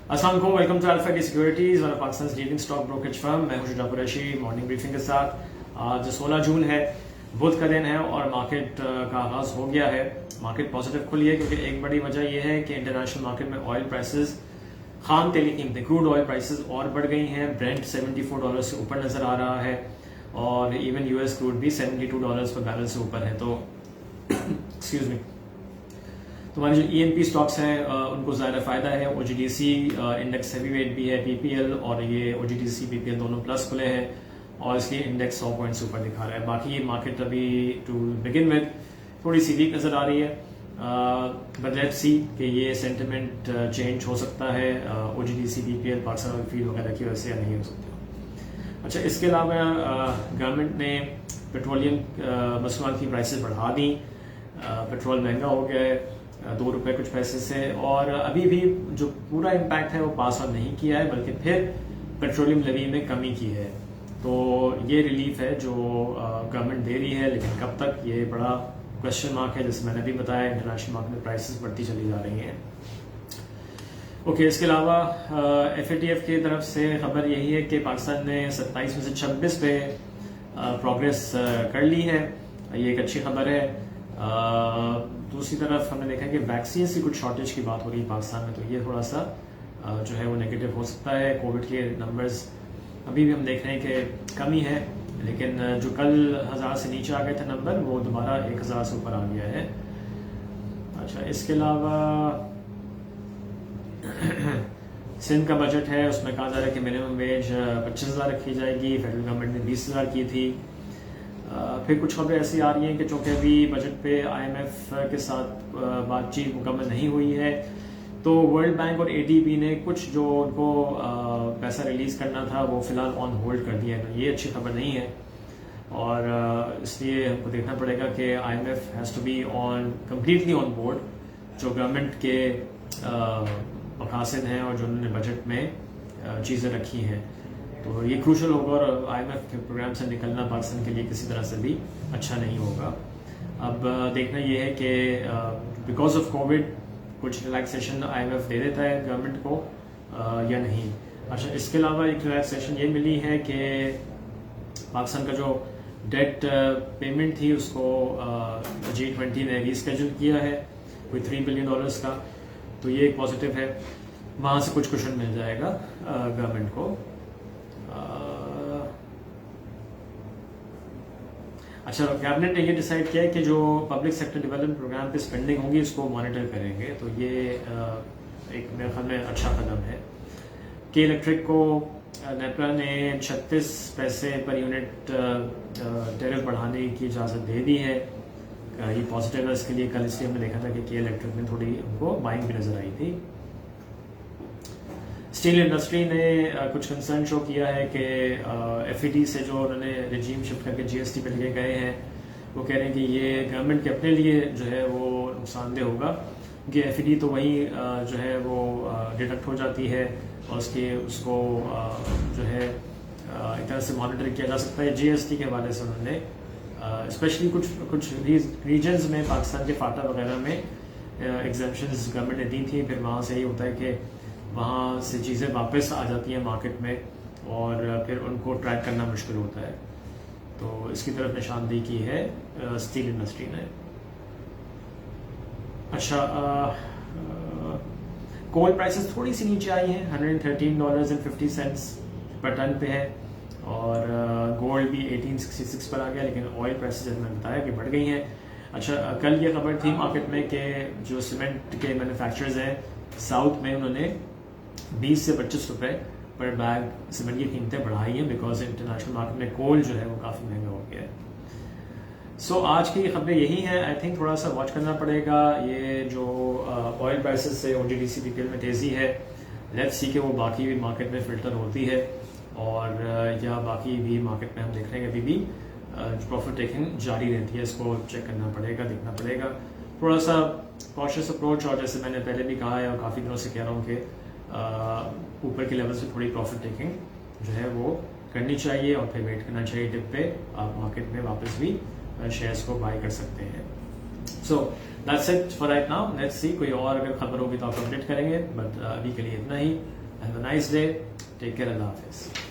अस्सलाम वालेकुम, welcome to alpha की securities, one of Pakistan leading stock brokerage firm. मैं हूं शुजा कुरैशी। मॉर्निंग ब्रीफिंग के साथ आज 16 जून है, बुध का दिन है और मार्केट का आगाज हो गया है। मार्केट पॉजिटिव खुली है क्योंकि एक बड़ी वजह यह है कि इंटरनेशनल मार्केट में ऑयल प्राइसेस, खाम तेल की कीमतें, क्रूड ऑयल प्राइसेस और बढ़ गई हैं। ब्रेंट $74 से ऊपर नजर आ रहा है और इवन यूएस क्रूड भी $72 पर बैरल से ऊपर है। तो एक्सक्यूज मी, तो हमारे जो ईएनपी स्टॉक्स हैं उनको ज़्यादा फायदा है। ओजीडीसी इंडेक्स हैवी वेट भी है, पीपीएल और ये ओजीडीसी पीपीएल दोनों प्लस खुले हैं और इसलिए इंडेक्स 100 पॉइंट्स ऊपर दिखा रहा है। बाकी मार्केट अभी टू बिगिन विद थोड़ी सी वीक नजर आ रही है, बट लेट्स सी कि ये सेंटिमेंट चेंज हो सकता है OGDC PPL Pakistan oil feed वगैरह की वजह से या नहीं हो सकता। अच्छा, इसके अलावा गवर्नमेंट ने पेट्रोलियम मसनूआत की प्राइसेस बढ़ा दी। पेट्रोल महंगा हो गया है ₹2 कुछ पैसे से, और अभी भी जो पूरा इम्पैक्ट है वो पास ऑन नहीं किया है बल्कि फिर पेट्रोलियम लेवी में कमी की है। तो ये रिलीफ है जो गवर्नमेंट दे रही है, लेकिन कब तक, ये बड़ा क्वेश्चन मार्क है। जैसे मैंने भी बताया, इंटरनेशनल मार्केट में प्राइसेस बढ़ती चली जा रही हैं। ओके, इसके अलावा एफएटीएफ की तरफ से खबर यही है कि पाकिस्तान ने 27 में से 26 पे प्रोग्रेस कर ली है। ये एक अच्छी खबर है। दूसरी तरफ हमने देखा कि वैक्सीन की कुछ शॉर्टेज की बात हो रही है पाकिस्तान में, तो ये थोड़ा सा जो है वो नेगेटिव हो सकता है। कोविड के नंबर्स अभी भी हम देख रहे हैं कि कमी है, लेकिन जो कल 1000 से नीचे आ गए थे नंबर, वो दोबारा 1000 से ऊपर आ गया है। अच्छा, इसके अलावा सिंध का बजट है, उसमें कहा जा रहा है कि मिनिमम वेज 25,000 रखी जाएगी। फेडरल गवर्नमेंट ने 20,000 की थी। फिर कुछ खबरें ऐसी आ रही हैं कि चूंकि अभी बजट पे आईएमएफ के साथ बातचीत मुकम्मल नहीं हुई है, तो वर्ल्ड बैंक और एडीबी ने कुछ जो उनको पैसा रिलीज करना था वो फिलहाल ऑन होल्ड कर दिया है। तो ये अच्छी खबर नहीं है और इसलिए हमको देखना पड़ेगा कि IMF has to be on completely on board जो गवर्नमेंट के मकासद हैं और जो उन्होंने बजट में चीज़ें रखी हैं। तो ये क्रूशल होगा और आईएमएफ के प्रोग्राम से निकलना पाकिस्तान के लिए किसी तरह से भी अच्छा नहीं होगा। अब देखना ये है कि बिकॉज ऑफ कोविड कुछ रिलैक्सेशन आईएमएफ दे देता है गवर्नमेंट को या नहीं। अच्छा, इसके अलावा एक रिलैक्सेशन ये मिली है कि पाकिस्तान का जो डेट पेमेंट थी उसको G20 ने रीस्केड्यूल किया है कोई $3 बिलियन का, तो ये एक पॉजिटिव है। वहाँ से कुछ कुशन मिल जाएगा गवर्नमेंट को। अच्छा, कैबिनेट ने ये डिसाइड किया है कि जो पब्लिक सेक्टर डेवलपमेंट प्रोग्राम पे स्पेंडिंग होगी उसको मॉनिटर करेंगे, तो ये एक मेरे ख्याल में अच्छा कदम है। के इलेक्ट्रिक को नेपरा ने 36 पैसे पर यूनिट टैरिफ बढ़ाने की इजाज़त दे दी है। ये पॉजिटिव है इसके लिए। कल इसलिए हमने देखा था कि के इलेक्ट्रिक में थोड़ी उनको बाइंग भी नजर आई थी। स्टील इंडस्ट्री ने कुछ कंसर्न शो किया है कि एफईडी से जो उन्होंने रिजीम शिफ्ट करके जीएसटी पे लेके गए हैं, वो कह रहे हैं कि ये गवर्नमेंट के अपने लिए जो है वो नुकसानदेह होगा, क्योंकि एफईडी तो वही जो है वो डिडक्ट हो जाती है और उसको जो है एक तरह से मॉनिटर किया जा सकता है। जीएसटी के हवाले से उन्होंने स्पेशली कुछ रीजन्स में, पाकिस्तान के फाटा वगैरह में एग्जेम्पशंस गवर्नमेंट ने दी थी। फिर वहाँ से ये होता है कि वहाँ से चीज़ें वापस आ जाती हैं मार्केट में और फिर उनको ट्रैक करना मुश्किल होता है। तो इसकी तरफ निशानदेही की है स्टील इंडस्ट्री ने। अच्छा, कोल प्राइसेस थोड़ी सी नीचे आई हैं, $113.50 पर टन पे है और गोल्ड भी 1866 पर आ गया, लेकिन ऑयल प्राइसेस जैसे मैंने बताया कि बढ़ गई हैं। अच्छा, कल ये खबर थी मार्केट में कि जो सीमेंट के मैन्युफैक्चरर्स हैं साउथ में, उन्होंने 20 से 25 रुपए पर बैग सीमेंट की कीमतें बढ़ाई हैं बिकॉज इंटरनेशनल मार्केट में कोल जो है वो काफ़ी महंगा हो गया है। सो आज की खबरें यही हैं। आई थिंक थोड़ा सा वॉच करना पड़ेगा ये जो ऑयल प्राइसेस से ओजीडीसी पीपीएल में तेज़ी है। लेट्स सी कि वो बाकी भी मार्केट में फिल्टर होती है और या बाकी भी मार्केट में हम देख रहे हैं अभी भी प्रॉफिट टेकिंग जारी रहती है। इसको चेक करना पड़ेगा, देखना पड़ेगा। थोड़ा सा कॉशियस अप्रोच, और जैसे मैंने पहले भी कहा है और काफ़ी दिनों से कह रहा हूँ कि ऊपर के लेवल से थोड़ी प्रॉफिट टेकिंग जो है वो करनी चाहिए और फिर वेट करना चाहिए डिप पे। आप मार्केट में वापस भी शेयर्स को बाय कर सकते हैं। So that's it for right now, let's see कोई और अगर खबर होगी तो आपको अपडेट करेंगे, बट अभी के लिए इतना ही। Have a nice day, take care, अल्लाह हाफिज।